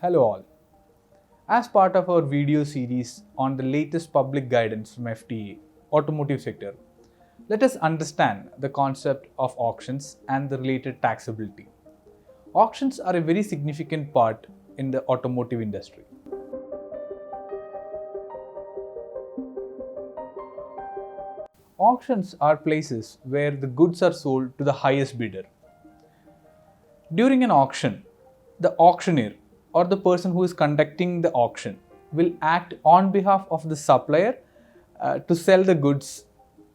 Hello all. As part of our video series on the latest public guidance from FTA, Automotive sector, let us understand the concept of auctions and the related taxability. Auctions are a very significant part in the automotive industry. Auctions are places where the goods are sold to the highest bidder. During an auction, the auctioneer or the person who is conducting the auction will act on behalf of the supplier to sell the goods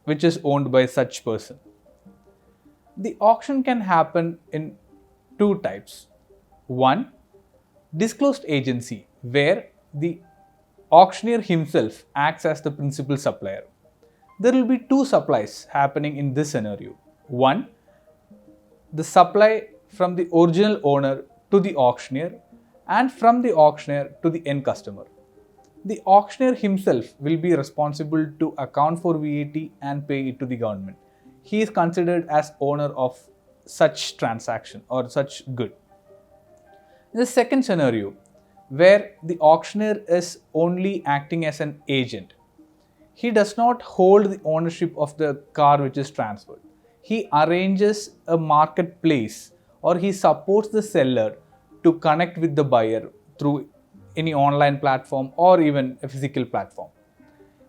which is owned by such person. The auction can happen in two types. One, disclosed agency, where the auctioneer himself acts as the principal supplier. There will be two supplies happening in this scenario. One, the supply from the original owner to the auctioneer and from the auctioneer to the end customer. The auctioneer himself will be responsible to account for VAT and pay it to the government. He is considered as owner of such transaction or such good. In the second scenario, where the auctioneer is only acting as an agent, he does not hold the ownership of the car which is transferred. He arranges a marketplace or he supports the seller to connect with the buyer through any online platform or even a physical platform.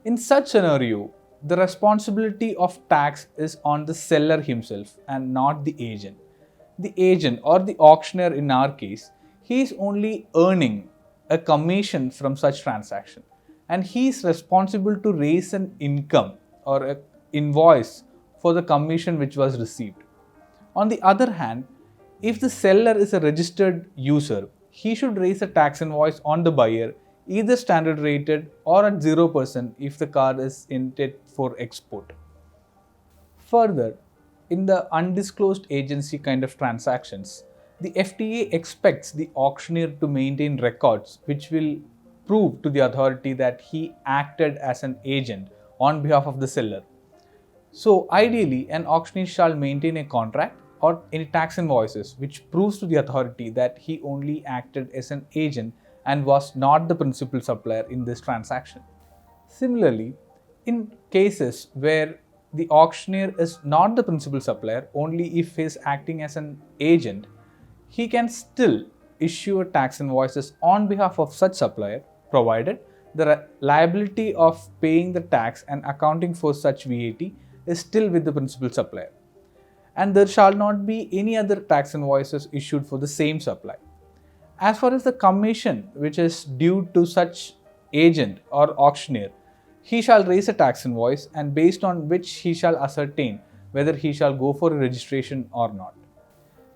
In such scenario, the responsibility of tax is on the seller himself and not the agent. The agent or the auctioneer in our case, he is only earning a commission from such transaction and he is responsible to raise an income or an invoice for the commission which was received. On the other hand, if the seller is a registered user, he should raise a tax invoice on the buyer, either standard rated or at 0% if the car is intended for export. Further, in the undisclosed agency kind of transactions, the FTA expects the auctioneer to maintain records which will prove to the authority that he acted as an agent on behalf of the seller. So ideally, an auctioneer shall maintain a contract or any tax invoices which proves to the authority that he only acted as an agent and was not the principal supplier in this transaction. Similarly, in cases where the auctioneer is not the principal supplier, only if he is acting as an agent, he can still issue a tax invoices on behalf of such supplier, provided the liability of paying the tax and accounting for such VAT is still with the principal supplier. And there shall not be any other tax invoices issued for the same supply. As far as the commission which is due to such agent or auctioneer, he shall raise a tax invoice and based on which he shall ascertain whether he shall go for a registration or not.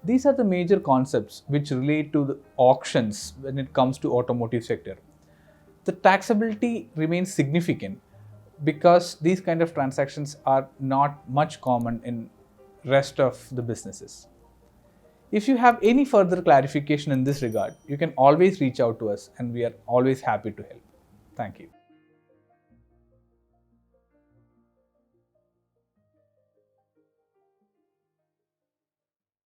These are the major concepts which relate to the auctions when it comes to automotive sector. The taxability remains significant because these kind of transactions are not much common in rest of the businesses. If you have any further clarification in this regard, you can always reach out to us and we are always happy to help. Thank you.